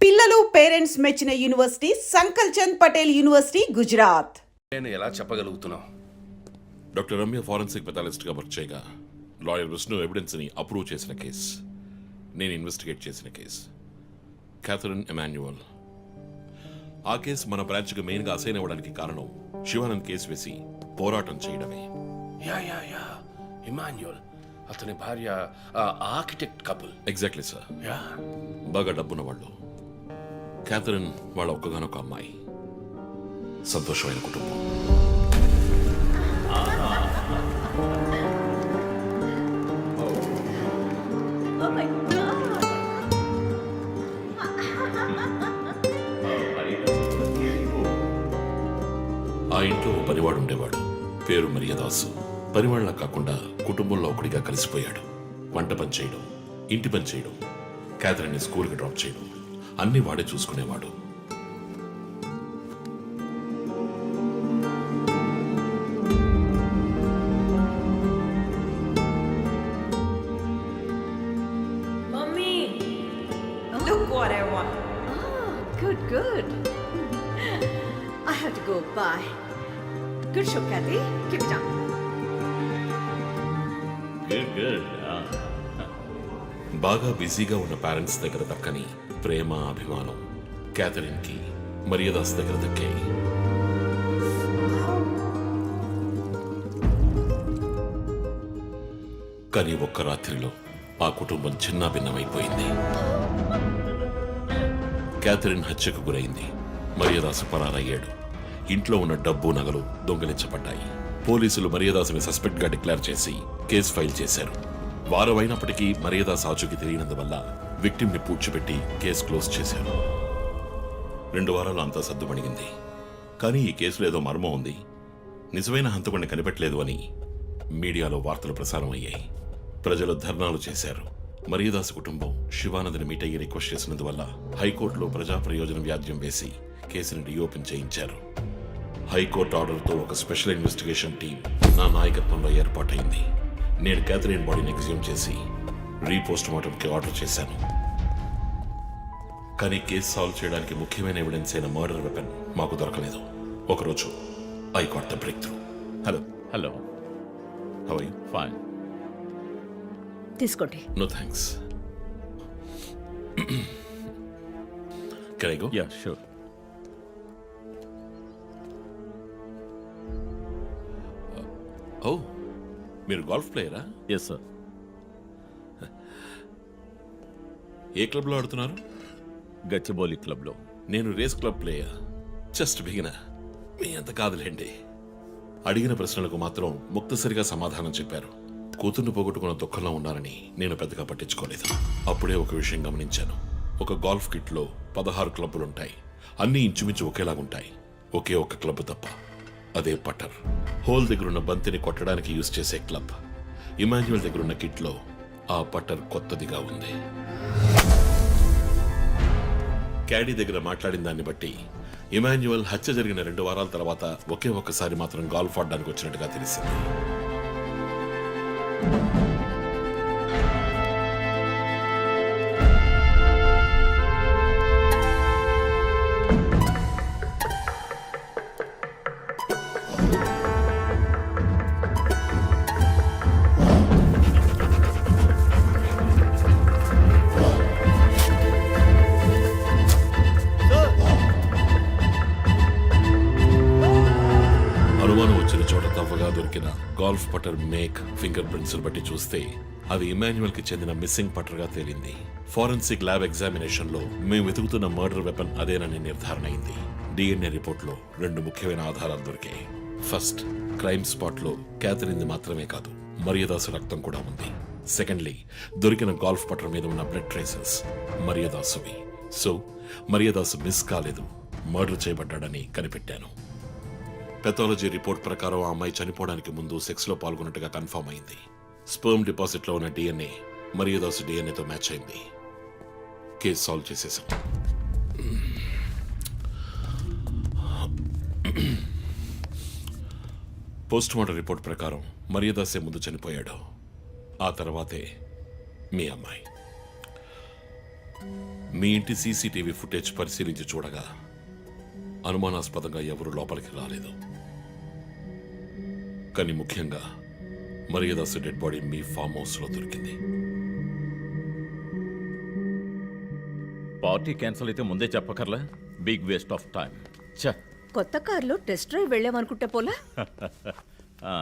పిల్లలు పేరెంట్స్ మెచ్చిన university సంకల్ Chand Patel university Gujarat. నేను ఎలా చెప్పగలుగుతున్నావు? డాక్టర్ రమ్య ఫారెన్సిక్ పెథాలజిస్ట్గా వర్క్ చేయగా లాయర్ విష్ణు ఎవిడెన్స్ని అప్రూవ్ చేసిన కేసు, నేను ఇన్వెస్టిగేట్ చేసిన కేసు, క్యాథరిన్ ఎమాన్యువల్. ఆ కేసు మన బ్రాంచ్కి మెయిన్గా అసైన్ అవ్వడానికి కారణం శివానంద్ కేసు వేసి పోరాటం చేయడమే. యా ఇమాన్యుయల్, అతని భార్య architect couple. Exactly sir. Yeah, బాగా డబ్బున్న వాళ్ళు. క్యాథరిన్ వాళ్ళ ఒక్కగానొక అమ్మాయి. సంతోషమైన కుటుంబం. Oh my God! ఆ ఇంట్లో ఓ పనివాడు ఉండేవాడు, పేరు మరియదాసు. పనివాళ్ళ కాకుండా కుటుంబంలో ఒకడిగా కలిసిపోయాడు. వంట పని చేయడం, ఇంటి పని చేయడం, క్యాథరిన్ని స్కూల్కి డ్రాప్ చేయడం అన్నీ వాడే చూసుకునేవాడు. Mommy! Look what I want. Oh, good. I have to go. Bye. Good show, Kathy. Keep it up. Good. బాగా బిజీగా ఉన్న పేరెంట్స్ దగ్గర దక్కని ప్రేమ, అభిమానం క్యాథరిన్కి మరియదాస్ దగ్గర దక్కాయి. కానీ ఒక్క రాత్రిలో ఆ కుటుంబం చిన్నాభిన్నమైపోయింది. క్యాథరిన్ హత్యకు గురైంది. మరియదాసు పరారయ్యాడు. ఇంట్లో ఉన్న డబ్బు, నగలు దొంగిలించబడ్డాయి. పోలీసులు మరియదాసుని సస్పెక్ట్ గా డిక్లేర్ చేసి కేసు ఫైల్ చేశారు. వారం అయినప్పటికీ మరియదాస్ ఆచూకీ తెలియనందువల్ల విక్టిమ్ ని పూడ్చిపెట్టి కేసు క్లోజ్ చేశారు. 2 వారాలు అంతా సద్దుమణిగింది. కానీ ఈ కేసులో ఏదో మర్మం ఉంది, నిజమైన హంతకుడిని కనిపెట్టలేదు అని మీడియాలో వార్తలు ప్రసారం అయ్యాయి. ప్రజలు ధర్నాలు చేశారు. మరియదాసు కుటుంబం శివానంద్ని మీట్ అయ్యి రిక్వెస్ట్ చేసినందువల్ల హైకోర్టులో ప్రజా ప్రయోజన వ్యాజ్యం వేసి కేసుని రీఓపెన్ చేయించారు. హైకోర్టు ఆర్డర్తో ఒక స్పెషల్ ఇన్వెస్టిగేషన్ టీం నా నాయకత్వంలో ఏర్పాటైంది. నేను క్యాథరిన్ బాడీని ఎగ్జ్యూమ్ చేసి రీపోస్ట్ మార్టంకి ఆర్డర్ చేశాను. కానీ కేసు సాల్వ్ చేయడానికి ముఖ్యమైన ఎవిడెన్స్ అయిన మర్డర్ వెపన్ మాకు దొరకలేదు. ఒకరోజు I got the breakthrough. Hello. How are you? Fine. తీసుకోండి. No thanks. Can I go? Yeah, sure. Oh, మీరు గోల్ఫ్ ప్లేయరా? Yes, sir. ఏ క్లబ్లో ఆడుతున్నారు? గచ్చిబౌలి క్లబ్లో. నేను race club player. Just beginner. మీ అంత కాదులేండి. అడిగిన ప్రశ్నలకు మాత్రం ముక్తసరిగా సమాధానం చెప్పారు. కూతుర్ని పోగొట్టుకున్న దుఃఖంలో ఉన్నారని నేను పెద్దగా పట్టించుకోలేదు. అప్పుడే ఒక విషయం గమనించాను. ఒక గోల్ఫ్ కిట్లో 16 క్లబ్బులుంటాయి. అన్నీ ఇంచుమించు ఒకేలాగుంటాయి. ఒకే ఒక్క క్లబ్ తప్ప, అదే పట్టర్. హోల్ దగ్గరున్న బంతిని కొట్టడానికి యూజ్ చేసే క్లబ్. ఇమాన్యువల్ దగ్గరున్న కిట్లో ఆ పట్టర్ కొత్తదిగా ఉంది. క్యాడీ దగ్గర మాట్లాడిన దాన్ని బట్టి ఇమాన్యువల్ హత్య జరిగిన 2 వారాల తర్వాత ఒకే ఒక్కసారి మాత్రం గాల్ఫ్ ఆడడానికి వచ్చినట్టుగా తెలిసింది. అనుమానం వచ్చిన చోట తవ్వగా దొరికిన గాల్ఫ్ పటర్ మేక్, ఫింగర్ ప్రింట్స్ బట్టి చూస్తే అవి ఇమాన్యువల్ కి చెందిన మిస్సింగ్ పటర్ గా తేలింది. ఫోరెన్సిక్ ల్యాబ్ ఎగ్జామినేషన్ లో మేము వెతుకుతున్న మర్డర్ వెపన్ అదేనని నిర్ధారణ అయింది. డిఎన్ఏ రిపోర్ట్ లో 2 ముఖ్యమైన ఆధారాలు దొరికాయి. ఫస్ట్, క్రైమ్ స్పాట్ లో క్యాథరిన్ మాత్రమే కాదు, మరియదాసు రక్తం కూడా ఉంది. సెకండ్లీ, దొరికిన గాల్ఫ్ పటర్ మీద ఉన్న బ్లడ్ ట్రేసెస్ మరియదాసువి. సో మరియదాసు మిస్ కాలేదు, మర్డర్ చేయబడ్డాడని కనిపెట్టాను. పెథాలజీ రిపోర్ట్ ప్రకారం ఆ అమ్మాయి చనిపోవడానికి ముందు సెక్స్ లో పాల్గొన్నట్టుగా కన్ఫర్మ్ అయింది. స్పర్మ్ డిపాజిట్ లో ఉన్న డిఎన్ఏ మరియదాసు డిఎన్ఏతో మ్యాచ్ అయింది. కేసు సాల్వ్ చేసేసాం. పోస్ట్ మార్టం రిపోర్ట్ ప్రకారం మరియదాసే ముందు చనిపోయాడు. ఆ తర్వాతే మీ అమ్మాయి. మీ ఇంటి సీసీటీవీ ఫుటేజ్ పరిశీలించి చూడగా అనుమానాస్పదంగా ఎవరూ లోపలికి రాలేదు. కానీ ముఖ్యంగా మరియదాసు డెడ్ బాడీ మీ ఫామ్ హౌస్లో దొరికింది. పార్టీ క్యాన్సిల్ అయితే ముందే చెప్పకర్లా, బిగ్ వేస్ట్ ఆఫ్ టైం. ఛ కొత్త కారులో టెస్ట్ డ్రైవ్ వెళ్ళామనుకుంటా పోలా. ఆ,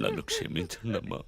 నన్ను క్షమించండి అమ్మా.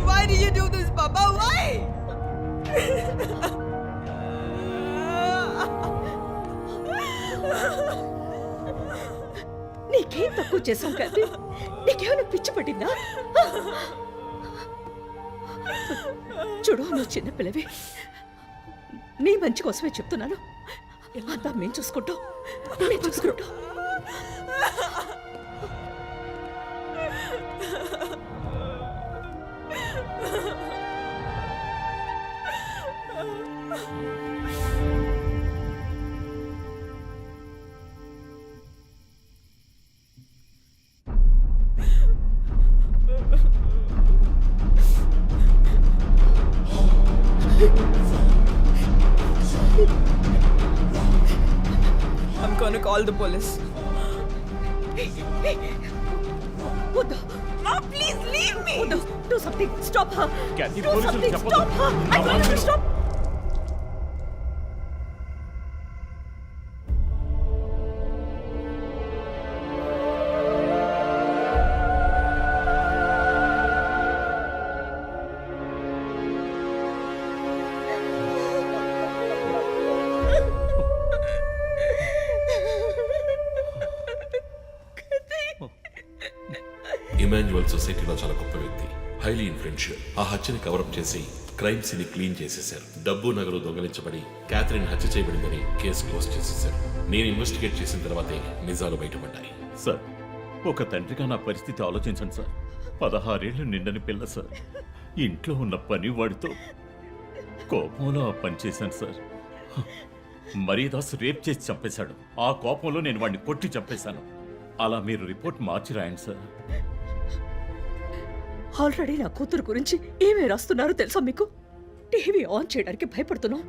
Why do you do this, Papa? Why? నీకేం తక్కువ చేశాం కదా, నీకేమైనా పిచ్చి పట్టిందా? చూడు, నువ్వు చిన్నపిల్లవి, నీ మంచి కోసమే చెప్తున్నాను. అంతా మేము చూసుకుంటాం. I'm gonna call the police. వద్దు. Ma, please leave me. వద్దు. Do something. Stop her. Kathy, Do పోలీసులు something. చెప్పొద్దు. Stop her. I నా told మాట you to విను. stop. ఇమాన్యువల్ సొసైటీలో చాలా గొప్ప వ్యక్తి, హైలీ ఇన్ఫ్లుయెన్షియల్. ఆ హత్యని కవరప్ చేసి క్రైమ్ సీన్ క్లీన్ చేసేశారు. డబ్బు నగలు దొంగలించబడి క్యాథరిన్ హత్య చేయబడిందని కేసు క్లోజ్ చేసేశారు. నేను ఇన్వెస్టిగేట్ చేసిన తర్వాతే నిజాలు బయటపడ్డాయి. సార్, ఒక తండ్రిగా నా పరిస్థితి ఆలోచించండి సార్. 16 ఏళ్ళు నిండని పిల్ల సార్. ఇంట్లో ఉన్న పని వాడితో కోపంలో ఆ పని చేశాను సార్. మరియదాసు రేప్ చేసి చంపేశాడు. ఆ కోపంలో నేను వాడిని కొట్టి చంపేశాను. అలా మీరు రిపోర్ట్ మార్చి రాయండి సార్. ఆల్రెడీ నా కూతురు గురించి ఏమేమి రాస్తున్నారో తెలుసా మీకు? టీవీ ఆన్ చేయడానికి భయపడుతున్నాం.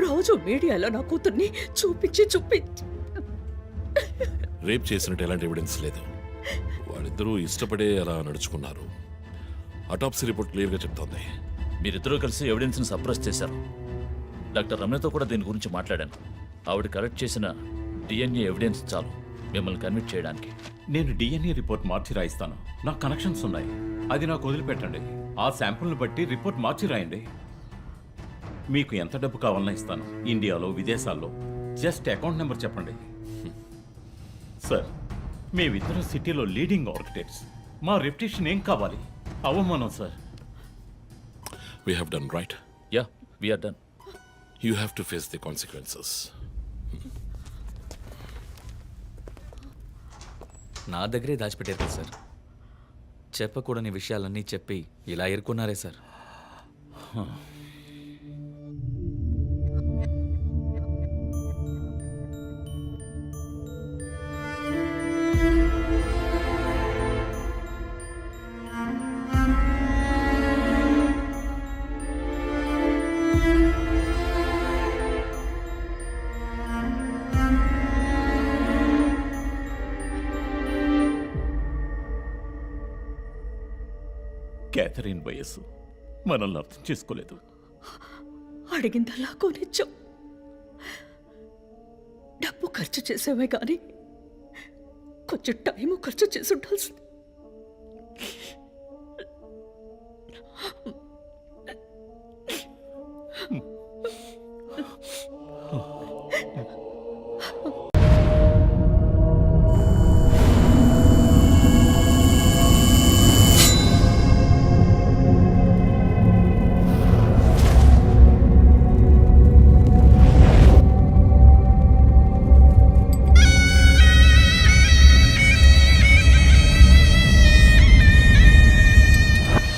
రోజు మీడియాలో నా కూతుర్ని చూపించి రేప్ చేసినట్టు ఎలాంటి ఎవిడెన్స్ లేదు. వాళ్ళిద్దరూ ఇష్టపడే అలా నడుచుకున్నారు. అటాప్సీ రిపోర్ట్ క్లియర్గా చెప్తోంది. మీరిద్దరూ కలిసి ఎవిడెన్స్ని సప్రెస్ చేశారు. డాక్టర్ రమణతో కూడా దీని గురించి మాట్లాడాను. ఆవిడ కలెక్ట్ చేసిన డిఎన్ఏ ఎవిడెన్స్ చాలు మిమ్మల్ని కన్విక్ట్ చేయడానికి. నేను డిఎన్ఏ రిపోర్ట్ మార్చి రాయిస్తాను. నాకు కనెక్షన్స్ ఉన్నాయి. అది నాకు వదిలిపెట్టండి. ఆ శాంపుల్ని బట్టి రిపోర్ట్ మార్చి రాయండి. మీకు ఎంత డబ్బు కావాలన్నా ఇస్తాను. ఇండియాలో, విదేశాల్లో. జస్ట్ అకౌంట్ నెంబర్ చెప్పండి. సార్, మేమిద్దరం సిటీలో లీడింగ్ ఆర్కిటెక్ట్స్. మా రెప్యుటేషన్ ఏం కావాలి? అవమానం sir. We have done right. Yeah, we are done. You have to face the consequences. నా దగ్గరే దాచిపెట్టారు కదా సార్. చెప్పకూడని విషయాలన్నీ చెప్పి ఇలా ఇరుక్కున్నారే సార్. క్యాథరిన్ వయస్సు మనల్ని అర్థం చేసుకోలేదు. అడిగిందల్లా కొనిచ్చాం. డబ్బు ఖర్చు చేసేవే కానీ కొంచెం టైము ఖర్చు చేసి ఉండాల్సింది.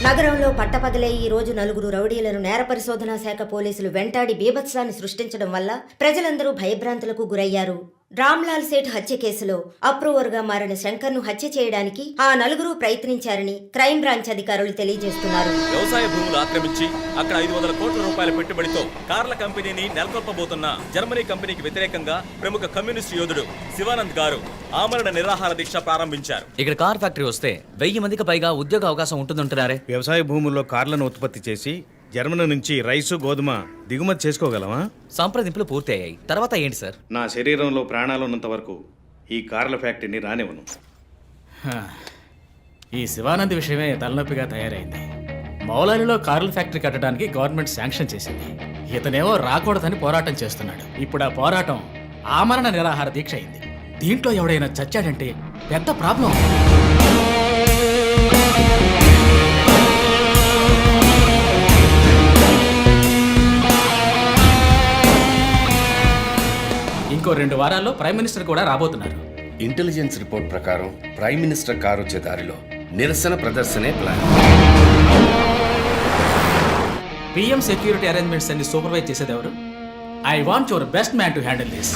నగరంలో పట్టపగలే ఈ రోజు నలుగురు రౌడీలను నేర పరిశోధనా శాఖ పోలీసులు వెంటాడి బీభత్సాన్ని సృష్టించడం వల్ల ప్రజలందరూ భయభ్రాంతులకు గురయ్యారు. రామ్లాల్ సేఠ్ హత్య కేసులో అప్రూవర్గా మారిన శంకర్ను హత్య చేయడానికి ఆ నలుగురు ప్రయత్నించారని క్రైమ్ బ్రాంచ్ అధికారులు తెలియజేస్తున్నారు. వ్యవసాయ భూములు ఆక్రమించి అక్కడ 500 కోట్ల రూపాయల పెట్టుబడితో కార్ల కంపెనీని నెలకొల్పబోతున్న జర్మనీ కంపెనీకి వ్యతిరేకంగా ప్రముఖ కమ్యూనిస్ట్ యోధుడు శివానంద్ గారు ఆమరణ నిరాహార దీక్ష ప్రారంభించారు. ఇక్కడ కార్ ఫ్యాక్టరీ వస్తే 1000 మందికి పైగా ఉద్యోగ అవకాశం ఉంటుందంటున్నారే. వ్యవసాయ భూముల్లో కార్లను ఉత్పత్తి చేసి జర్మనీ నుంచి రైసు గోధుమ దిగుమతి చేసుకోగలమా? సంప్రదింపులు పూర్తయ్యాయి. తర్వాత ఏంటి సార్? నా శరీరంలో ప్రాణాలు ఉన్నంత వరకు ఈ కార్ల ఫ్యాక్టరీని రానివ్వను. ఈ శివానంద్ విషయమే తలనొప్పిగా తయారైంది. మౌలాలిలో కార్ల ఫ్యాక్టరీ కట్టడానికి గవర్నమెంట్ శాంక్షన్ చేసింది. ఇతనేమో రాకూడదని పోరాటం చేస్తున్నాడు. ఇప్పుడు ఆ పోరాటం ఆమరణ నిరాహార దీక్ష అయింది. దీంట్లో ఎవడైనా చచ్చాడంటే పెద్ద ప్రాబ్లం. ఇంకో 2 వారాల్లో ప్రైమ్ మినిస్టర్ కూడా రాబోతున్నారు. ఇంటెలిజెన్స్ రిపోర్ట్ ప్రకారం ప్రైమ్ మినిస్టర్ కారు వచ్చే దారిలో నిరసన ప్రదర్శనే ప్లాన్. పిఎం సెక్యూరిటీ అరేంజ్మెంట్స్ అన్ని సూపర్వైజ్ చేసేది ఎవరు? I want your best man to handle this.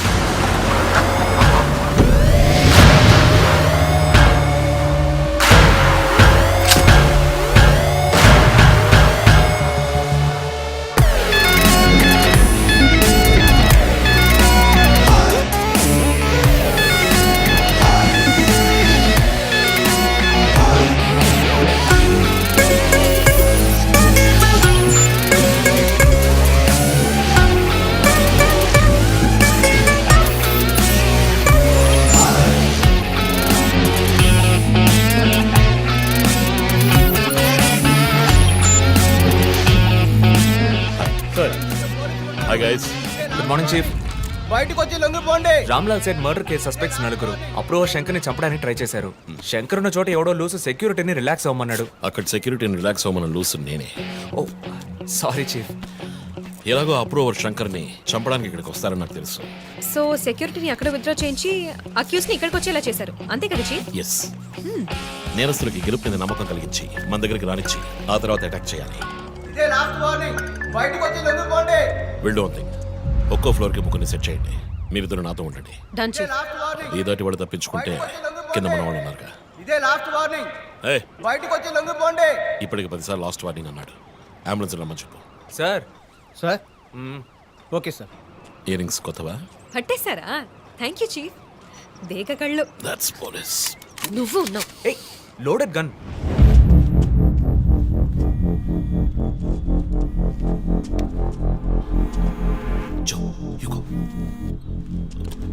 Hi guys. Good morning chief. బయటకు వచ్చి లొంగిపోండి. Ramlal Seth murder case suspects 9 approver శంకర్ని చంపడానికి ట్రై చేశారు. శంకర్ ఉన్న చోట ఎవడో లూసు సెక్యూరిటీని రిలాక్స్ అవ్వమన్నాడు. అక్కడ సెక్యూరిటీని రిలాక్స్ అవ్వమని లూసు నేనే. ఓ సారీ చీఫ్. ఎలాగో అప్రూవర్ శంకర్ని చంపడానికి ఇక్కడికి వస్తారని నాకు తెలుసు. సో సెక్యూరిటీని అక్కడ విత్డ్రా చేయించి అక్యూస్ ని ఇక్కడికి వచ్చేలా చేశారు, అంతే కదా చీఫ్? ఎస్. నేరస్తులకి గెలుపు మీద నమ్మకం కలిగించి మన దగ్గరికి రానిచ్చి ఆ తర్వాత అటాక్ చేయాలి. విండో ఉంది. ఒక్కో ఫ్లోర్ కి ముగ్గురిని సెట్ చేయండి. మీరిద్దరు నాతో ఉండండి. Done chief. ఈ దాటి వాడు తప్పించుకుంటే కింద మన వాళ్ళు ఉన్నారుగా. ఏయ్, ఇప్పటికి 10 సార్లు లాస్ట్ వార్నింగ్ అన్నాడు. అంబులెన్స్ రమ్మని చెప్పు. Sir sir okay sir. Earrings కొత్తవా? పట్టేశారా? Thank you chief. దేగ కళ్ళు. That's police. నువ్వు ఉన్నావు. ఏయ్ లోడెడ్ గన్.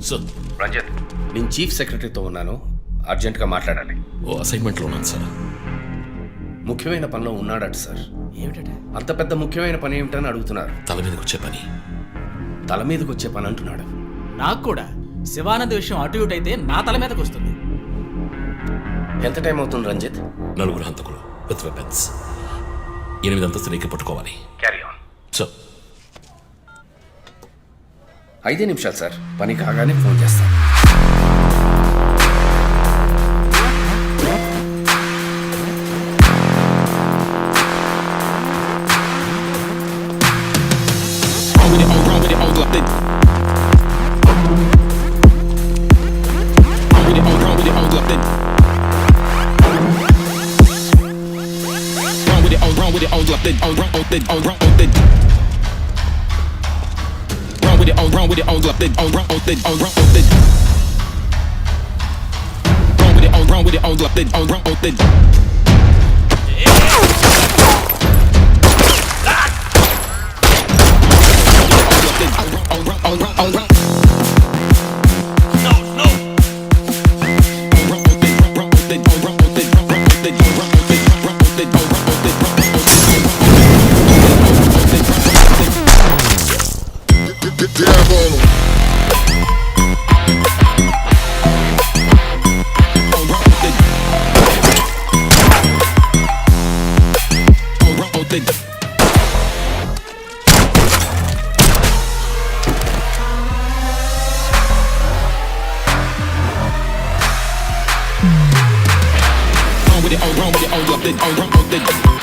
సార్, రంజిత్, నేను చీఫ్ సెక్రటరీతో ఉన్నాను. అర్జెంటుగా మాట్లాడాలి. ఓ అసైన్మెంట్లో ఉన్నాను సార్. ముఖ్యమైన పనిలో ఉన్నాడట సార్. ఏమిటంటే అంత పెద్ద ముఖ్యమైన పని ఏమిటని అడుగుతున్నారు. తల మీదకి వచ్చే పని. తల మీదకి వచ్చే పని అంటున్నాడు. నాకు కూడా శివానంద్ విషయం అటు ఇటు అయితే నా తల మీదకి వస్తుంది. ఎంత టైం అవుతుంది రంజిత్? 9 హంతకులు విత్ వెపన్స్. 8 అంతస్తులు ఎక్కి పట్టుకోవాలి. Carry on. సార్ 5 నిమిషాలు సార్. పని కాగానే ఫోన్ చేస్తాను. Run with it,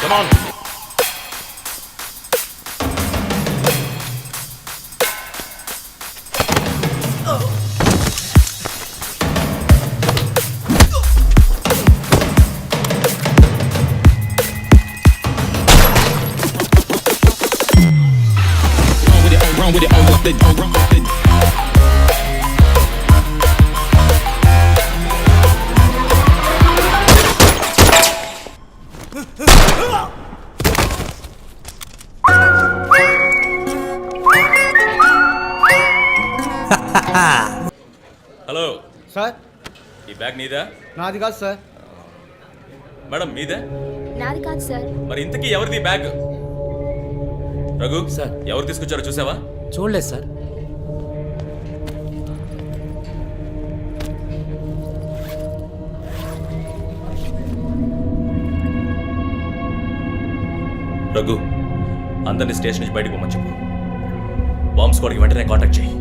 Come on. Hello sir ఈ బ్యాగ్ నీదా? నాది కాదు సార్. మేడం మీదే? నాది కాదు సార్. మరి ఇంతకీ ఎవరిది ఈ బ్యాగ్? రఘు సార్. ఎవరు తీసుకొచ్చారో చూసావా? చూడలేదు సార్. రఘు అందరినీ స్టేషన్ నుంచి బయటకు పోమని చెప్పు. బాంబ్ స్క్వాడ్కి వెంటనే కాంటాక్ట్ చేయి.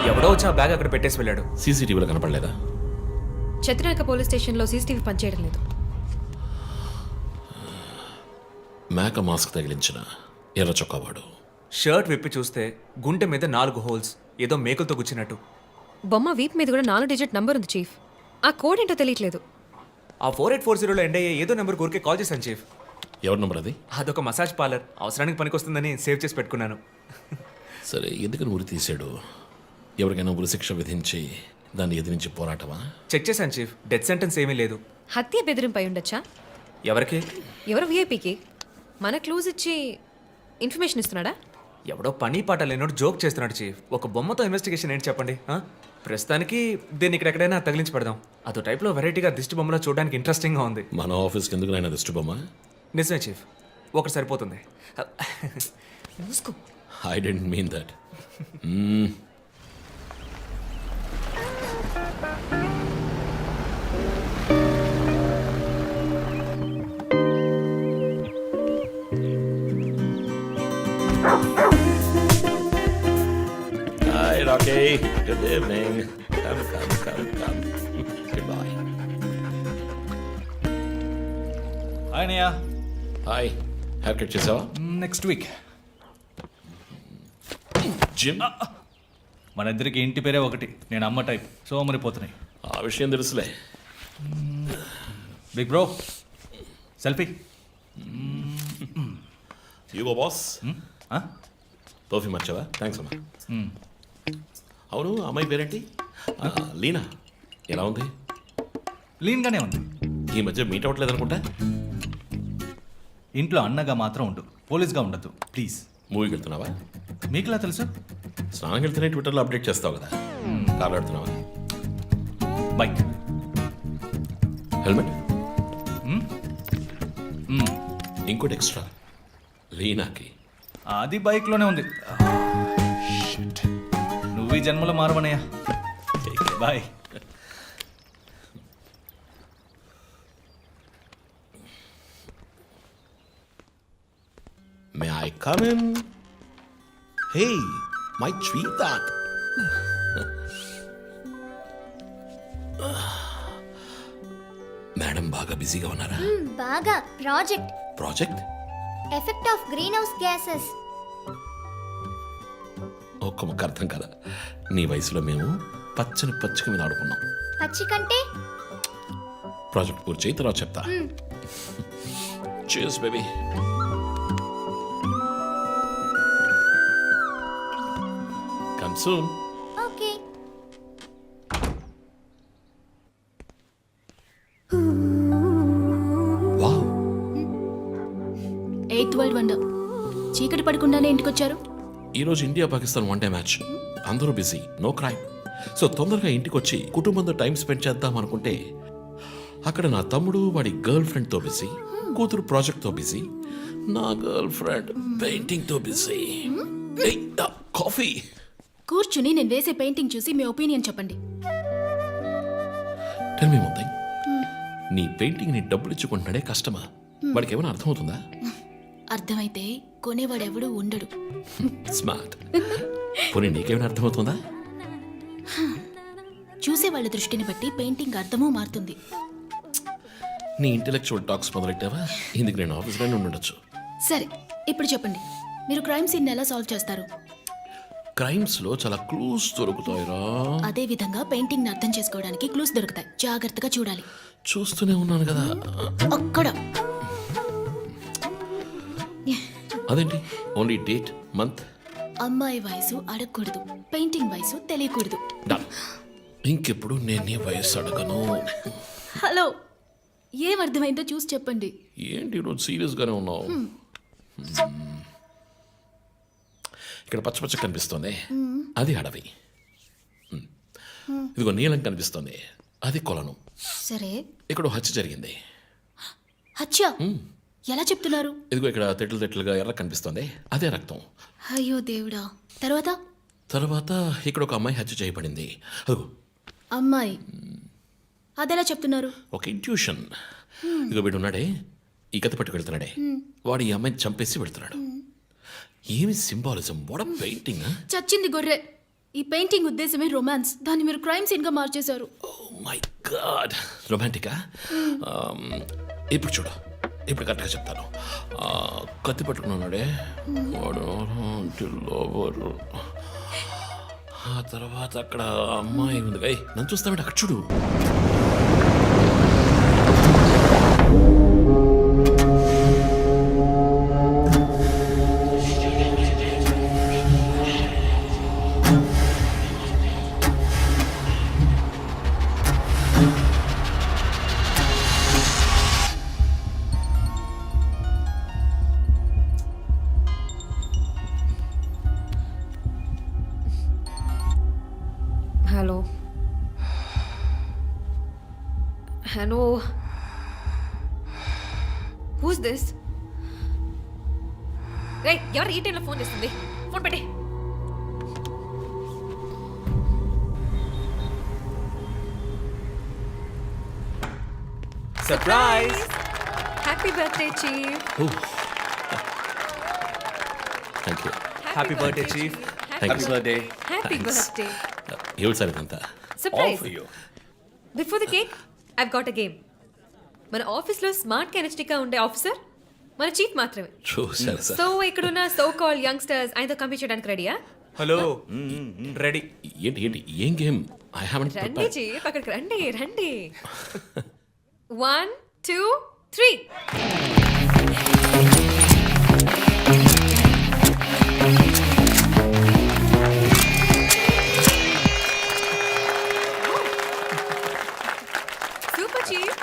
ఎవడో వచ్చి ఆ బ్యాగ్ అక్కడ పెట్టేసి వెళ్ళాడు. సీసీటీవీలో కనపడలేదా? చత్రనాక పోలీస్ స్టేషన్లో సీసీటీవీ పనిచేయడం లేదు. మేక మాస్క్ తగిలించిన ఎర్ర చొక్కావాడు. షర్ట్ విప్పి చూస్తే గుంటె మీద 4 హోల్స్, ఏదో మేకలతో గుచ్చినట్టు. బొమ్మ వీప్ మీద కూడా 4 డిజిట్ నంబర్ ఉంది చీఫ్. ఆ కోడ్ ఏంటో తెలియట్లేదు. ఆ 4840లో ఎండ్ అయ్యే ఏదో నెంబర్ ఊరికే కాల్ చేశాను చీఫ్. ఎవరి నెంబర్ అది? అదొక మసాజ్ పార్లర్, అవసరానికి పనికొస్తుందని సేవ్ చేసి పెట్టుకున్నాను. సరే, ఎందుకని ఉరి తీసాడు? ఎవరికైనా ఉరిశిక్ష విధించి దాన్ని ఎదిరించి పోరాటమా? చెక్ చేశాను చీఫ్, డెత్ సెంటెన్స్ ఏమీ లేదు. హత్య బెదిరింపై ఉండొచ్చా? ఎవరికి? ఎవరు వీఐపీకి మన క్లూజ్ ఇచ్చి ఇన్ఫర్మేషన్ ఇస్తున్నాడా? ఎవడో పని పాట లేనోడు జోక్ చేస్తున్నాడు చీఫ్. ఒక బొమ్మతో ఇన్వెస్టిగేషన్ ఏంటి చెప్పండి. ప్రస్తుతానికి దీన్ని ఇక్కడెక్కడైనా తగిలించి పెడదాం. అదో టైప్లో వెరైటీగా దిష్టి బొమ్మలో చూడడానికి ఇంట్రెస్టింగ్గా ఉంది. మన ఆఫీస్కి ఎందుకు నాయన దిష్టి బొమ్మ? నిజమే చీఫ్, ఒకటి సరిపోతుంది. I didn't mean that. Hi, Rocky. Good evening. Come. Goodbye. Hi నయ్యా. హాయ్. హెయిర్ కట్ చేసావా? Next week. జిమ్? మన ఇద్దరికి ఇంటి పేరే ఒకటి. నేను అమ్మ టైప్, సో మరి పోతున్నాయి. ఆ విషయం తెలుసులే. Big bro, selfie. You go boss. Perfume వచ్చావా? థ్యాంక్స్ అమ్మా. అవును, అమ్మాయి పేరేంటి? లీనా. ఎలా ఉంది? లీన్గానే ఉంది. ఈ మధ్య మీట్ అవ్వట్లేదు అనుకుంటా. ఇంట్లో అన్నగా మాత్రం ఉండు, పోలీస్గా ఉండద్దు ప్లీజ్. మూవీకి వెళ్తున్నావా? మీకులా తెలుసు? స్నానం వెళ్తేనే ట్విట్టర్లో అప్డేట్ చేస్తావు కదా. కార్ ఆడుతున్నావా? బైక్. హెల్మెట్? ఇంకోటి ఎక్స్ట్రా లీనాకి. అది బైక్లోనే ఉంది. నువ్వు ఈ జన్మలో మారవనయ్యా. Bye. May I come in? Hey, my sweetheart. Madam బాగా బిజీగా ఉన్నారా? బాగా. Project? Effect of greenhouse gases. ఒక్క ముక్క అర్థం కదా. నీ వయసులో మేము పచ్చని మీద ఆడుకున్నాం. పచ్చి కంటే ప్రాజెక్ట్ పూర్తి చేయి, తర్వాత చెప్తా. Cheers, baby. Come soon. Okay. Wow. 8th world wonder. చీకటి పడకుండానే ఇంటికొచ్చారు. ఈరోజు India Pakistan one day match. అందరూ బిజీ, నో క్రైమ్. సో తొందరగా ఇంటికి వచ్చి కుటుంబంతో టైం స్పెండ్ చేద్దాం అనుకుంటే అక్కడ నా తమ్ముడు వాడి గర్ల్ ఫ్రెండ్తో బిజీ, కూతురు ప్రాజెక్ట్తో బిజీ, నా గర్ల్ ఫ్రెండ్ పెయింటింగ్తో బిజీ. కాఫీ. కూర్చుని నేను వేసే పెయింటింగ్ చూసి మీ ఒపీనియన్ చెప్పండి. Tell me one thing. నీ పెయింటింగ్ ని డబ్బులు ఇచ్చుకుంటున్నాడే కష్టమా? వాడికి ఏమైనా అర్థమవుతుందా? అర్థమైతే కొనేవాడెవడూ ఉండడు. స్మార్ట్. పోనీ నీకేమైనా అర్థమవుతుందా? చూసే వాళ్ళ దృష్టిని బట్టి పెయింటింగ్ అర్థమూ మారుతుంది. నీ ఇంటెలెక్చువల్ టాక్స్ మొదలెట్టావా? ఇందుకు నేను ఆఫీస్లోనే ఉండొచ్చు. సరే, ఇప్పుడు చెప్పండి, మీరు క్రైమ్ సీన్ ఎలా సాల్వ్ చేస్తారు? క్రైమ్స్ లో చాలా క్లూస్ దొరుకుతాయిరా. అదే విధంగా పెయింటింగ్ అర్థం చేసుకోవడానికి క్లూస్ దొరుకుతాయి. జాగ్రత్తగా చూడాలి. చూస్తూనే ఉన్నాను కదా. అక్కడ అదేంటి ఓన్లీ డేట్ మంత్? అమ్మాయి వయసు అడగకూడదు, పెయింటింగ్ వయసు తెలియకూడదు. ఇంకెప్పుడు నేను నీ వయసు అడగను. హలో, ఏం అర్థమైందో చూసి చెప్పండి. ఏంటి ఈరోజు సీరియస్ గానే ఉన్నావు? ఇక్కడ పచ్చ పచ్చ కనిపిస్తోంది, అది అడవి. ఇదిగో నీలం కనిపిస్తోంది, అది కొలను. సరే, ఇక్కడ హత్య జరిగింది. హత్య ఎలా చెప్తున్నారు? ఇదిగో ఇక్కడ తెట్లు తెట్లుగా ఎర్ర కనిపిస్తోంది, అదే రక్తం. అయ్యో దేవుడా. తర్వాత తర్వాత ఇక్కడ ఒక అమ్మాయి హత్య చేయబడింది. అదిగో అమ్మాయి, అదెలా చెప్తున్నారు? ఒక ఇంట్యూషన్. ఇదిగో వీడు ఉన్నాడే, ఈ కథ పట్టుకు వెళ్తున్నాడే, వాడు ఈ అమ్మాయిని చంపేసి వెళ్తున్నాడు. ఏమి సింబాలిజం, వాట్ ఎ పెయింటింగ్. చచ్చింది గొర్రె. ఈ పెయింటింగ్ ఉద్దేశమే రొమాన్స్, దాన్ని మీరు క్రైమ్ సీన్ గా మార్చేశారు. ఓ మై గాడ్, రొమాంటికా? ఇప్పుడు చూడు, ఇప్పుడు కరెక్ట్గా చెప్తాను. కత్తి పట్టుకున్నాడే వాడు లోవరు. ఆ తర్వాత అక్కడ అమ్మాయి ఉంది. నన్ను చూస్తామంటే అక్కడ చూడు. Hello hello, who's this? రే, ఎవరు ఈ టైంలో ఫోన్ చేస్తుంది? ఫోన్ పెట్టే. Surprise! Happy birthday chief. Thank you. Happy birthday chief. Thank you. Birthday. Happy birthday. ఏమిటి సార్ ఇదంతా? Surprise. Before the cake I've got a game. మన ఆఫీస్లో స్మార్ట్ కెనెస్టిక్ గా ఉండే ఆఫీసర్ మన చీఫ్ మాత్రమే. చూసారు సార్. సో ఇక్కడున్న సో కాల్ యంగ్స్టర్స్ ఆయనతో కంపీట్ చేయడానికి రెడీయా? Hello, ready. ఏంటి ఏంటి ఏం గేమ్? ఐ హావెంట్ రండి ప్రిపేర్డ్. చీఫ్, అక్కడికి రండి రండి. 1 2 3. Super chief.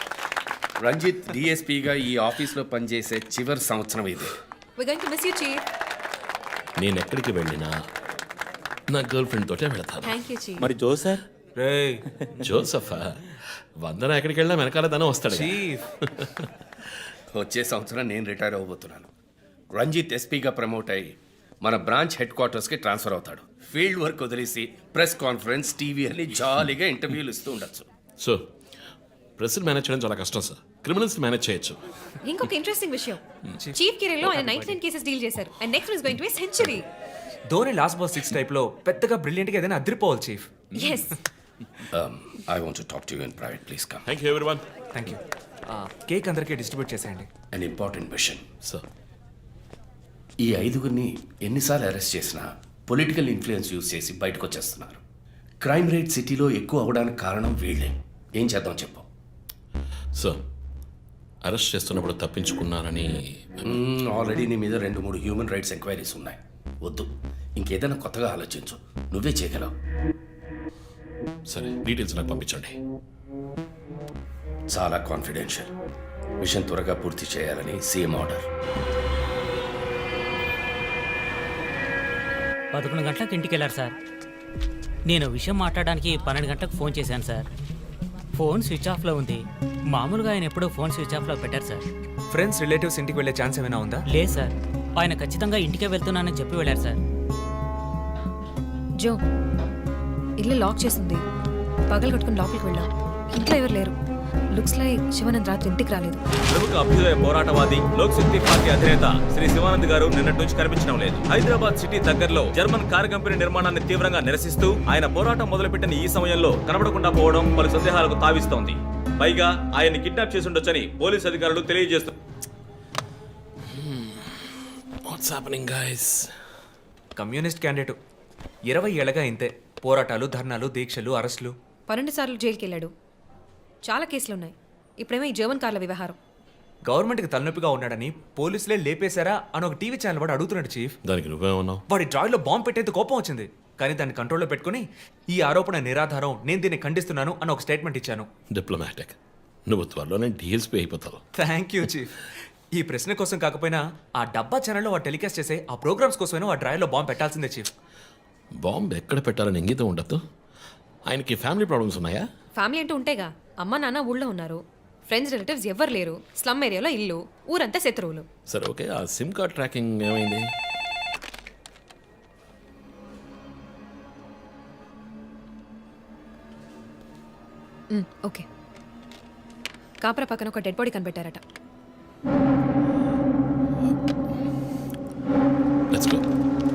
రంజిత్ డిఎస్పీగా ఈ ఆఫీస్లో పనిచేసే చివరి సంవత్సరం ఇది. We're going to miss you, chief. నేను ఎక్కడికి వెళ్ళినా నా గర్ల్ ఫ్రెండ్ తోటే వెళతాను. Thank you, chief. మరి జోసర్? రేయ్, జోసఫా? వందన ఎక్కడికి వెళ్ళినా వెనకాల తనే వస్తాడు. చీఫ్. వచ్చే సంవత్సరం నేను రిటైర్ అవ్వబోతున్నాను. రంజిత్ ఎస్పీగా ప్రమోట్ అయ్యి మన బ్రాంచ్ హెడ్ క్వార్టర్స్కి ట్రాన్స్ఫర్ అవుతాడు. ఫీల్డ్ వర్క్ వదిలేసి ప్రెస్ కాన్ఫరెన్స్, టీవీ అని జాలీగా ఇంటర్వ్యూలు ఇస్తూ ఉండొచ్చు. సో ప్రెస్ మేనేజ్ చేయడం చాలా కష్టం సార్. క్రిమినల్స్ మేనేజ్ చేయొచ్చు. ఇంకొక ఇంట్రెస్టింగ్ విషయం, చీఫ్ కెరీర్ లో ఆయన 99 కేసెస్ డీల్ చేశారు. And next is going to be century. Dhoni last boss 6 type లో పెద్దగా బ్రిలియంట్ గా ఏదైనా అదిరిపోవాలి chief. yes. I want to talk to you in private. Please come. Thank you everyone. Thank you. Cake అందరికీ distribute చేసేయండి. An important mission. Sir, ఈ ఐదుగురిని ఎన్నిసార్లు arrest చేసినా పొలిటికల్ ఇన్ఫ్లుయెన్స్ యూజ్ చేసి బయటకు వచ్చేస్తున్నారు. క్రైమ్ రేట్ సిటీలో ఎక్కువ అవడానికి కారణం వీళ్ళే. ఏం చేద్దాం చెప్పు. సార్ అరెస్ట్ చేస్తున్నప్పుడు తప్పించుకున్నారని ఆల్రెడీ నీ మీద 2-3 హ్యూమన్ రైట్స్ ఎంక్వైరీస్ ఉన్నాయి. వద్దు, ఇంకేదైనా కొత్తగా ఆలోచించు. నువ్వే చేయగలవు. సరే, డీటెయిల్స్ నాకు పంపించండి. చాలా కాన్ఫిడెన్షియల్. మిషన్ త్వరగా పూర్తి చేయాలని సీఎం ఆర్డర్. 11 గంటలకు ఇంటికి వెళ్ళారు సార్. నేను విషయం మాట్లాడడానికి 12 గంటలకు ఫోన్ చేశాను సార్. ఫోన్ స్విచ్ ఆఫ్లో ఉంది. మామూలుగా ఆయన ఎప్పుడూ ఫోన్ స్విచ్ ఆఫ్లో పెట్టారు సార్. ఫ్రెండ్స్ రిలేటివ్స్ ఇంటికి వెళ్ళే ఛాన్స్ ఏమైనా ఉందా? లేదు సార్, ఆయన ఖచ్చితంగా ఇంటికే వెళ్తున్నానని చెప్పి వెళ్ళారు సార్. జో, ఇల్లు లాక్ చేసింది. పగలు కట్టుకుని లోపలికి వెళ్ళాం. ఇంట్లో ఎవరు లేరు. లుక్స్ లైక్ శివానంద్ రాత్రి ఇంటికి రాలేదు. ప్రముఖ అభ్యుదయ పోరాటవాది లోక్ శక్తి పార్టీ అధినేత శ్రీ శివానంద్ గారు నిన్నటి నుంచి కనిపించడం లేదు. హైదరాబాద్ సిటీ దగ్గరలో జర్మన్ కారు కంపెనీ నిర్మాణాన్ని తీవ్రంగా నిరసిస్తూ ఆయన పోరాటం మొదలుపెట్టిన ఈ సమయంలో కనబడకుండా పోవడం పలు సందేహాలకు తావిస్తోంది. పైగా ఆయన్ని కిడ్నాప్ చేసి ఉండొచ్చని పోలీసు అధికారులు తెలియజేస్తున్నారు. కమ్యూనిస్ట్ క్యాండిడేట్ 20 ఏళ్ళగా ఇంతే. పోరాటాలు, ధర్నాలు, దీక్షలు, అరెస్టులు. 12 సార్లు జైలుకి వెళ్ళాడు. చాలా కేసులు ఉన్నాయి. ఇప్పుడేమో ఈ జర్మన్ కార్ల వ్యవహారం. గవర్నమెంట్కి తలనొప్పిగా ఉన్నాడని పోలీసులే లేపేశారా అని ఒక టీవీ ఛానల్ వాడు అడుగుతున్నాడు చీఫ్. దానికి నువ్వేమన్నావు? వాడి డ్రాయిలో బాంబు పెట్టేంత కోపం వచ్చింది. కానీ దాన్ని కంట్రోల్లో పెట్టుకుని ఈ ఆరోపణ నిరాధారం, నేను దీన్ని ఖండిస్తున్నాను అని ఒక స్టేట్మెంట్ ఇచ్చాను. డిప్లొమాటిక్. నువ్వు త్వరలోనే డిఎల్స్పీ అయిపోతావు. Thank you chief. ఈ ప్రశ్న కోసం కాకపోయినా ఆ డబ్బా ఛానల్లో వాడు టెలికాస్ట్ చేసే ఆ ప్రోగ్రామ్స్ కోసమైనా ఆ డ్రాయిలో బాంబు పెట్టాల్సిందే చీఫ్. బాంబు ఎక్కడ పెట్టాలని ఇంగితం ఉండదు. ఆయనకి ఫ్యామిలీ ప్రాబ్లమ్స్ ఉన్నాయా? ఫ్యామిలీ అంటూ ఉంటేగా. అమ్మ నాన్న ఊళ్ళో ఉన్నారు. ఫ్రెండ్స్ రిలేటివ్స్ ఎవ్వరు లేరు. స్లమ్ ఏరియాలో ఇల్లు, ఊరంతా శత్రువులు. సరే ఓకే, ఆ సిమ్ కార్డ్ ట్రాకింగ్ ఏమైంది? ఓకే. కాపరా పక్కన ఒక డెడ్ బాడీ కనిపెట్టారట. Let's go.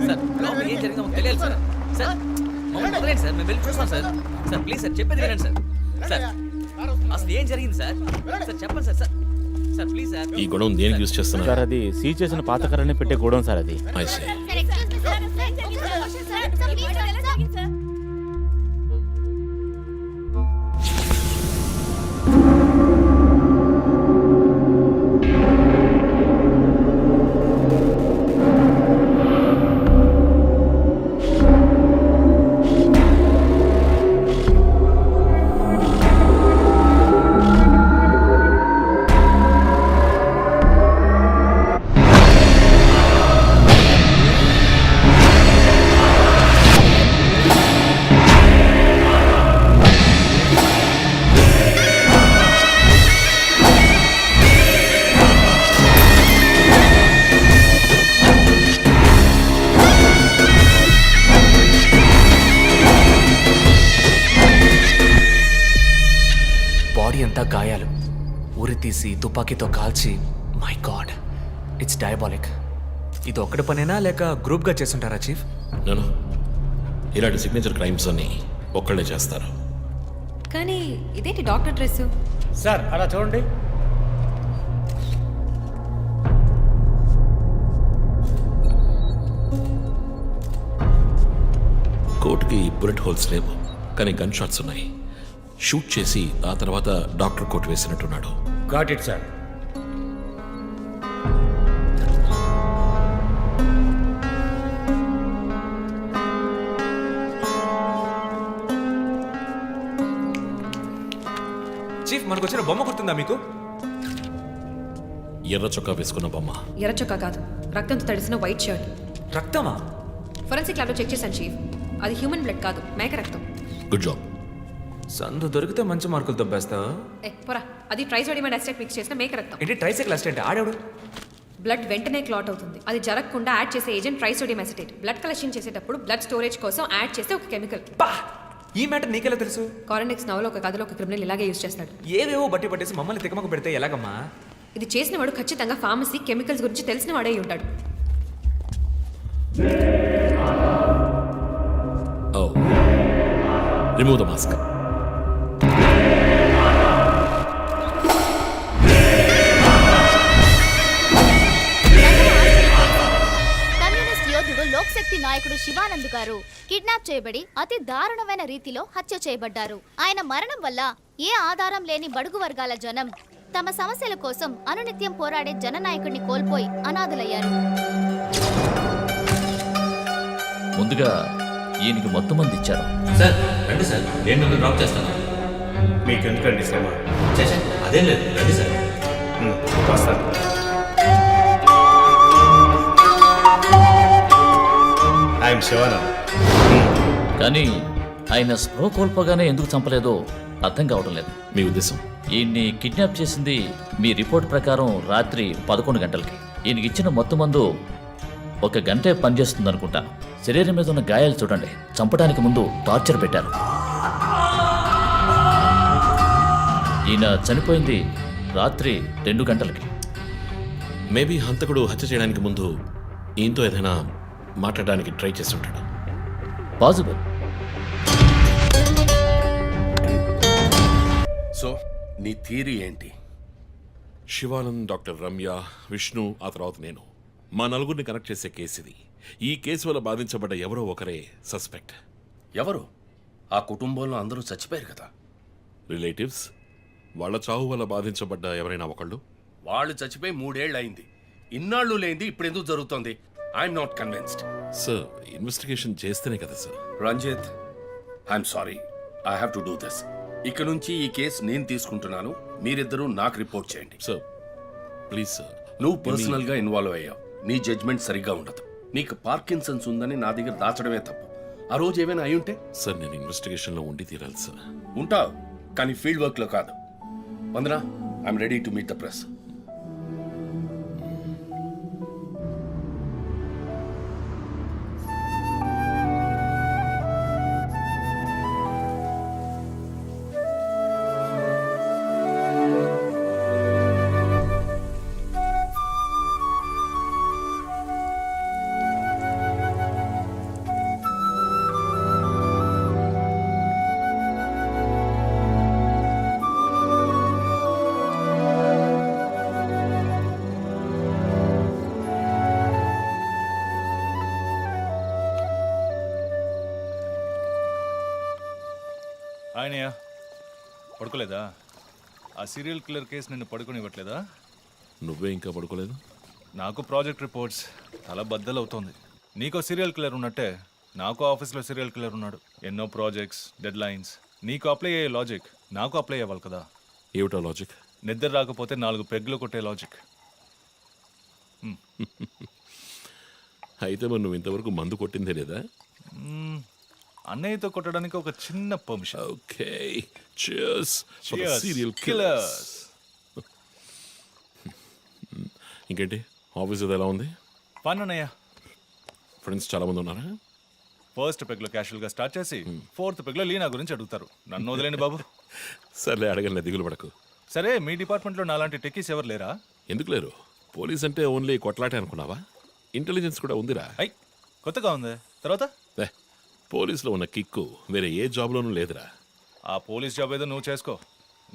సార్, లోపల ఏం జరిగిందో మాకు తెలియాలి సార్. సార్, మమ్మల్ని వదిలేండి సార్, మేము వెళ్ళి చూస్తాం సార్. సార్ ప్లీజ్ సార్, చెప్పేది వినండి సార్. సార్, అసలు ఏం జరిగింది సార్? సార్ చెప్పండి sir. Sir sir please sir. ఈ గొడవ దేనికి యూజ్ చేస్తున్నారు? సార్ అది సీజ్ చేసిన పాత కర్రని పెట్టే గోడౌన్ సార్ అది. I see. బాడీ అంతా గాయాలు, ఉరి తీసి తుపాకీతో కాల్చి. My God, it's diabolic. ఇది ఒక్కడి పనేనా లేక గ్రూప్గా చేస్తుంటారా చీఫ్? నేను ఇలాంటి సిగ్నేచర్ క్రైమ్స్ అన్ని ఒక్కళ్ళే చేస్తారు. కానీ ఇదేంటి డాక్టర్ డ్రెస్? సార్ అలా చూడండి. కోట్కి బుల్లెట్ హోల్స్ లేవు, కానీ గన్ షాట్స్ ఉన్నాయి. షూట్ చేసి ఆ తర్వాత డాక్టర్ కోట్ వేసినట్టున్నాడు. Got it sir. చీఫ్, మనకు వచ్చిన బొమ్మ గుర్తుందా మీకు? ఎర్ర చొక్కా వేసుకున్న బొమ్మ. ఎర్ర చొక్కా కాదు, రక్తంతో తడిసిన వైట్ షర్ట్. రక్తమా? ఫొరెన్సిక్ ల్యాబ్లో చెక్ చేశాను చీఫ్. అది హ్యూమన్ బ్లడ్ కాదు, మేక రక్తం. Good job. సందు దొరికితే మంచి మార్కులు దొబ్బేస్తావు. పోరా, అది ట్రైసోడియం అండ్ అసిటేట్ మిక్స్ చేసిన మేక రక్తం. ఏంటి ట్రైసైకిల్ అసిస్టెంట్? ఆడేవాడు. బ్లడ్ వెంటనే క్లాట్ అవుతుంది. అది జరగకుండా యాడ్ చేసే agent trisodium acetate. Blood collection చేసేటప్పుడు బ్లడ్ స్టోరేజ్ కోసం యాడ్ చేసే ఒక కెమికల్. ఈ మ్యాటర్ నీకెలా తెలుసు? కారెనిక్స్ నవలో ఒక కథలో ఒక క్రిమినల్ ఇలాగే యూజ్ చేస్తాడు. ఏవేవో బట్టి పట్టేసి మమ్మల్ని తికమక పెడితే ఎలాగమ్మా? ఇది చేసిన వాడు ఖచ్చితంగా ఫార్మసీ, కెమికల్స్ గురించి తెలిసిన వాడే ఉంటాడు. Oh. Remove the mask. Communist యోధుడు లోక్ శక్తి నాయకుడు శివానంద్ గారు కిడ్నాప్ చేయబడి అతి దారుణమైన రీతిలో హత్య చేయబడ్డారు. ఆయన మరణం వల్ల ఏ ఆధారం లేని బడుగు వర్గాల జనం తమ సమస్యల కోసం అనునిత్యం పోరాడే జననాయకుడిని కోల్పోయి అనాథులయ్యారు. ముందుగా ఈయనకి మొత్తం మంది ఇచ్చారు. సార్ రండి సార్, నేను మిమ్మల్ని డ్రాప్ చేస్తాను. మీకు ఎందుకండి శ్రమ? అదేం లేదు, రండి సార్. వస్తాను. ఐఎమ్ శివానంద్. కానీ ఆయన స్పృహ కోల్పోగానే ఎందుకు చంపలేదో అర్థం కావడం లేదు. మీ ఉద్దేశం? ఈయన్ని కిడ్నాప్ చేసింది మీ రిపోర్ట్ ప్రకారం రాత్రి 11 గంటలకి. ఈయనకి ఇచ్చిన మొత్తం మందు 1 గంటే పనిచేస్తుంది అనుకుంటాను. శరీరం మీద ఉన్న గాయాలు చూడండి, చంపడానికి ముందు టార్చర్ పెట్టారు. ఈయన చనిపోయింది రాత్రి 2 గంటలకి. మేబీ హంతకుడు హత్య చేయడానికి ముందు ఈయనతో ఏదైనా మాట్లాడడానికి ట్రై చేసి ఉంటాడు. పాసిబుల్. సో నీ థీరీ ఏంటి? శివానంద్, డాక్టర్ రమ్య, విష్ణు, ఆ తర్వాత నేను, మా నలుగురిని కనెక్ట్ చేసే కేసు ఇది. ఈ కేసు వల్ల బాధించబడ్డ ఎవరో ఒకరే సస్పెక్ట్. ఎవరు? ఆ కుటుంబంలో అందరూ చచ్చిపోయారు కదా. రిలేటివ్స్. వాళ్ళ చావు వల్ల బాధించబడ్డ ఎవరైనా ఒకళ్ళు. వాళ్ళు చచ్చిపోయి 3 ఏళ్ళు అయింది. ఇన్నాళ్ళు లేనిది ఇప్పుడు ఎందుకు జరుగుతోంది? I'm not convinced. Sir, investigation చేస్తేనే కదా సార్. Ranjit, I'm sorry, I have to do this. ఇక నుంచి ఈ కేసు నేను తీసుకుంటున్నాను. మీరిద్దరూ నాకు రిపోర్ట్ చేయండి. Sir please sir. నువ్వు పర్సనల్ గా ఇన్వాల్వ్ అయ్యావు. నీ జడ్జ్మెంట్ సరిగ్గా ఉండదు. నీకు పార్కిన్సన్స్ ఉందని నా దగ్గర దాచడమే తప్పు. ఆ రోజు ఏమైనా అయి ఉంటే? సార్, నేను ఇన్వెస్టిగేషన్లో ఉండి తీరాలి సార్. ఉంటావు, కానీ ఫీల్డ్ వర్క్ లో కాదు. Vandana, I'm ready to meet the press. ఆయనయ్య పడుకోలేదా? ఆ సీరియల్ కిల్లర్ కేసు నిన్ను పడుకోనివ్వట్లేదా? నువ్వే ఇంకా పడుకోలేదు? నాకు ప్రాజెక్ట్ రిపోర్ట్స్ తల బద్దలవుతోంది. నీకో సీరియల్ కిల్లర్ ఉన్నట్టే నాకు ఆఫీస్లో సీరియల్ కిల్లర్ ఉన్నాడు. ఎన్నో ప్రాజెక్ట్స్, డెడ్ లైన్స్. నీకు అప్లై అయ్యే లాజిక్ నాకు అప్లై అవ్వాలి కదా. ఏమిటా లాజిక్? నిద్ర రాకపోతే 4 పెగ్గులు కొట్టే లాజిక్. అయితే మరి నువ్వు ఇంతవరకు మందు కొట్టిందే లేదా? అన్నయ్యతో కొట్టడానికి ఒక చిన్న permission. Okay, cheers for the Cheers, serial killers. ఇంకేంటి, ఆఫీస్ అది ఎలా ఉంది? ఫన్ అన్నయ్య. ఫ్రెండ్స్ చాలా మంది ఉన్నారా? ఫస్ట్ పెగ్లో క్యాషువల్ గా స్టార్ట్ చేసి 4th పెగ్లో లీనా గురించి అడుగుతారు. నన్ను వదిలేండి బాబు. సర్లే, అడగలే, దిగులు పడకు. సరే, మీ డిపార్ట్మెంట్లో నాలాంటి టెక్కీస్ ఎవరు లేరా? ఎందుకు లేరు? పోలీస్ అంటే ఓన్లీ కొట్లాటే అనుకున్నావా? ఇంటెలిజెన్స్ కూడా ఉందిరా. అయ్, కొత్తగా ఉంది. తర్వాత పోలీసులో ఉన్న కిక్కు వేరే ఏ జాబ్లోనూ లేదురా. ఆ పోలీస్ జాబ్ ఏదో నువ్వు చేసుకో,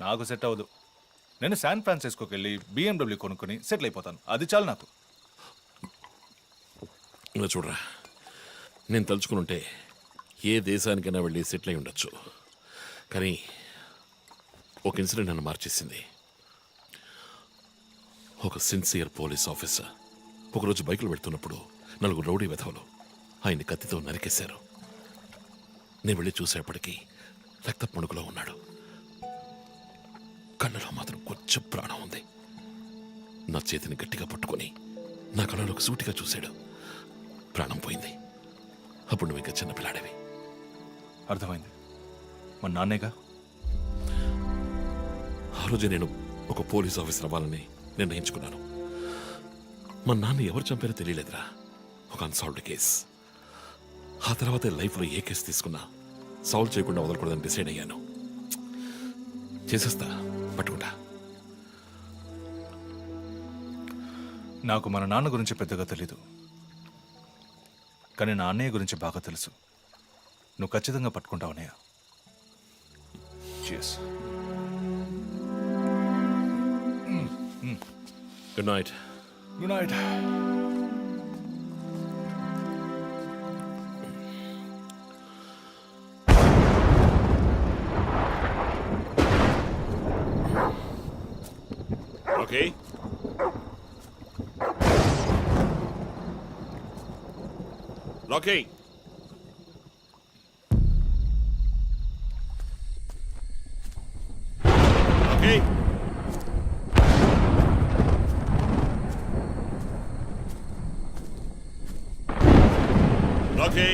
నాకు సెట్ అవ్వదు. నేను శాన్ ఫ్రాన్సిస్కోకి వెళ్ళి BMW కొనుక్కొని సెటిల్ అయిపోతాను. అది చాలు నాకు. ఇలా చూడరా, నేను తలుచుకుని ఉంటే ఏ దేశానికైనా వెళ్ళి సెటిల్ అయి ఉండొచ్చు. కానీ ఒక ఇన్సిడెంట్ నన్ను మార్చేసింది. ఒక సిన్సియర్ పోలీస్ ఆఫీసర్ ఒకరోజు బైకులు పెడుతున్నప్పుడు 4 రౌడీ వెధవలు ఆయన్ని కత్తితో నరికేశారు. నేను వెళ్ళి చూసేప్పటికీ రక్త పణుకులో ఉన్నాడు. కళ్ళలో మాత్రం కొంచెం ప్రాణం ఉంది. నా చేతిని గట్టిగా పట్టుకొని నా కళ్ళలోకి సూటిగా చూశాడు. ప్రాణం పోయింది. అప్పుడు నువ్వు ఇంకా చిన్నపిల్లాడేవి. అర్థమైంది. మా నాన్నేగా. ఆ రోజే నేను ఒక పోలీస్ ఆఫీసర్ అవ్వాలని నిర్ణయించుకున్నాను. మా నాన్న ఎవరు చంపారో తెలియలేదురా. ఒక అన్సాల్వ్డ్ కేస్. ఆ తర్వాత లైఫ్లో ఏ కేసు తీసుకున్నా సాల్వ్ చేయకుండా వదలకూడదని డిసైడ్ అయ్యాను. చేసేస్తా, పట్టుకుంటా. నాకు మన నాన్న గురించి పెద్దగా తెలీదు, కానీ నా అన్నయ్య గురించి బాగా తెలుసు. నువ్వు ఖచ్చితంగా పట్టుకుంటావు అన్నయ్య. Cheers. Good night. Good night. Okay okay okay okay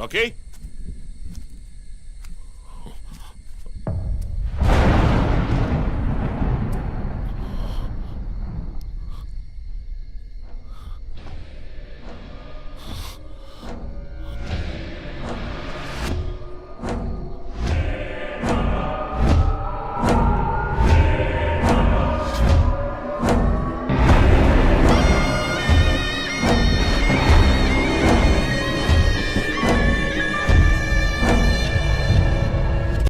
okay